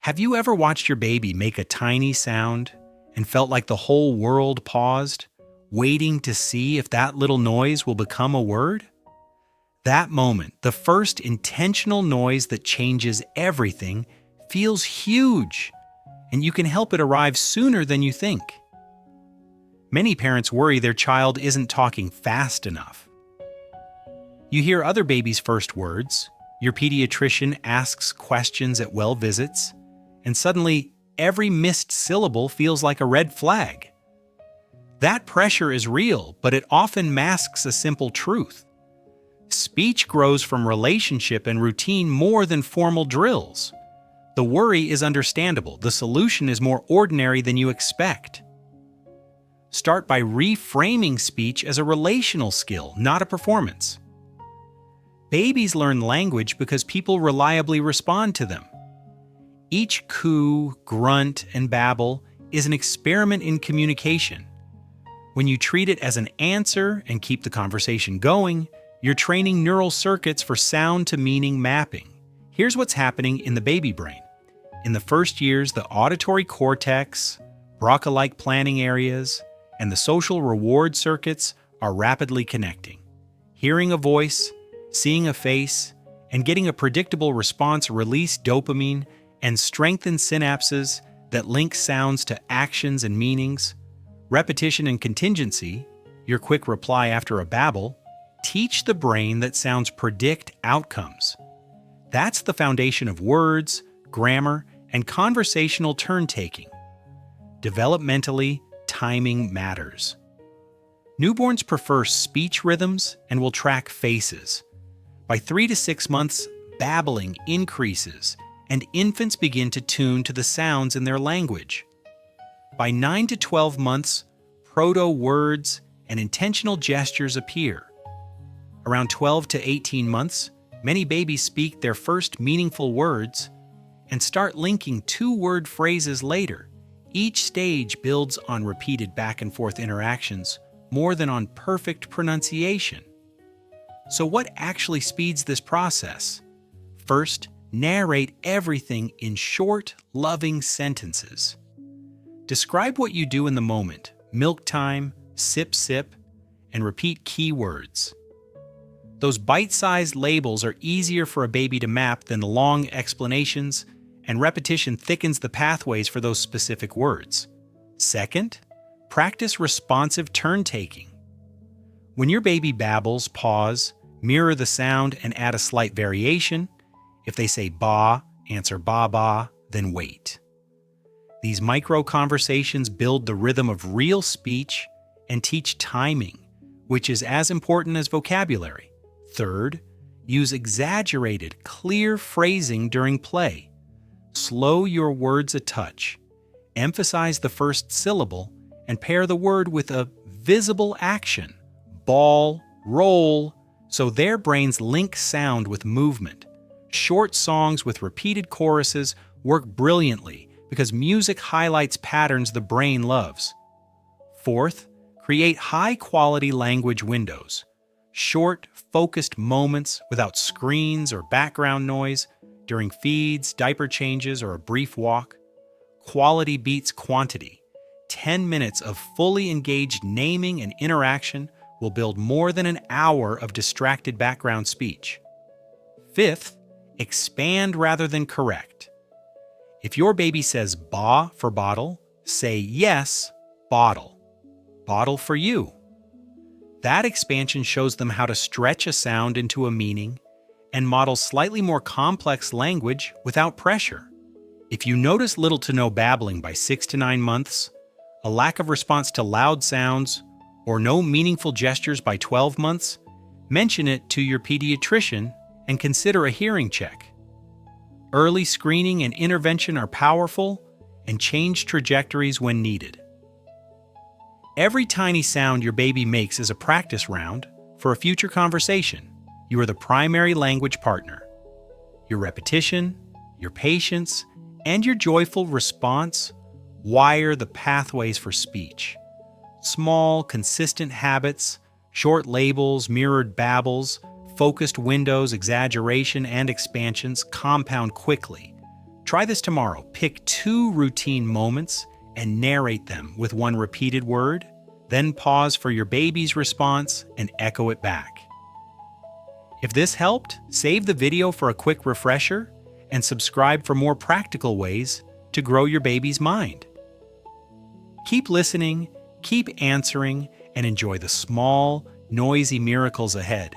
Have you ever watched your baby make a tiny sound and felt like the whole world paused, waiting to see if that little noise will become a word? That moment, the first intentional noise that changes everything, feels huge, and you can help it arrive sooner than you think. Many parents worry their child isn't talking fast enough. You hear other babies' first words, your pediatrician asks questions at well visits, and suddenly every missed syllable feels like a red flag. That pressure is real, but it often masks a simple truth. Speech grows from relationship and routine more than formal drills. The worry is understandable. The solution is more ordinary than you expect. Start by reframing speech as a relational skill, not a performance. Babies learn language because people reliably respond to them. Each coo, grunt, and babble is an experiment in communication. When you treat it as an answer and keep the conversation going, you're training neural circuits for sound-to-meaning mapping. Here's what's happening in the baby brain. In the first years, the auditory cortex, Broca-like planning areas, and the social reward circuits are rapidly connecting. Hearing a voice, seeing a face, and getting a predictable response release dopamine and strengthen synapses that link sounds to actions and meanings. Repetition and contingency, your quick reply after a babble, teach the brain that sounds predict outcomes. That's the foundation of words, grammar, and conversational turn-taking. Developmentally, timing matters. Newborns prefer speech rhythms and will track faces. By 3 to 6 months, babbling increases, and infants begin to tune to the sounds in their language. By 9 to 12 months, proto-words and intentional gestures appear. Around 12 to 18 months, many babies speak their first meaningful words and start linking two-word phrases later. Each stage builds on repeated back-and-forth interactions more than on perfect pronunciation. So what actually speeds this process? First, narrate everything in short, loving sentences. Describe what you do in the moment, milk time, sip sip, and repeat keywords. Those bite-sized labels are easier for a baby to map than the long explanations, and repetition thickens the pathways for those specific words. Second, practice responsive turn-taking. When your baby babbles, pause, mirror the sound, and add a slight variation. If they say ba, answer ba ba, then wait. These micro-conversations build the rhythm of real speech and teach timing, which is as important as vocabulary. Third, use exaggerated, clear phrasing during play. Slow your words a touch. Emphasize the first syllable and pair the word with a visible action, ball, roll, so their brains link sound with movement. Short songs with repeated choruses work brilliantly because music highlights patterns the brain loves. Fourth, create high-quality language windows. Short, focused moments without screens or background noise during feeds, diaper changes, or a brief walk. Quality beats quantity. 10 minutes of fully engaged naming and interaction will build more than an hour of distracted background speech. Fifth, expand rather than correct. If your baby says ba for bottle, say yes, bottle. Bottle for you. That expansion shows them how to stretch a sound into a meaning and model slightly more complex language without pressure. If you notice little to no babbling by 6 to 9 months, a lack of response to loud sounds, or no meaningful gestures by 12 months, mention it to your pediatrician and consider a hearing check. Early screening and intervention are powerful and change trajectories when needed. Every tiny sound your baby makes is a practice round for a future conversation. You are the primary language partner. Your repetition, your patience, and your joyful response wire the pathways for speech. Small, consistent habits, short labels, mirrored babbles, focused windows, exaggeration, and expansions compound quickly, Try this tomorrow. Pick 2 routine moments and narrate them with one repeated word, then pause for your baby's response and echo it back. If this helped, save the video for a quick refresher and subscribe for more practical ways to grow your baby's mind. Keep listening, keep answering, and enjoy the small, noisy miracles ahead.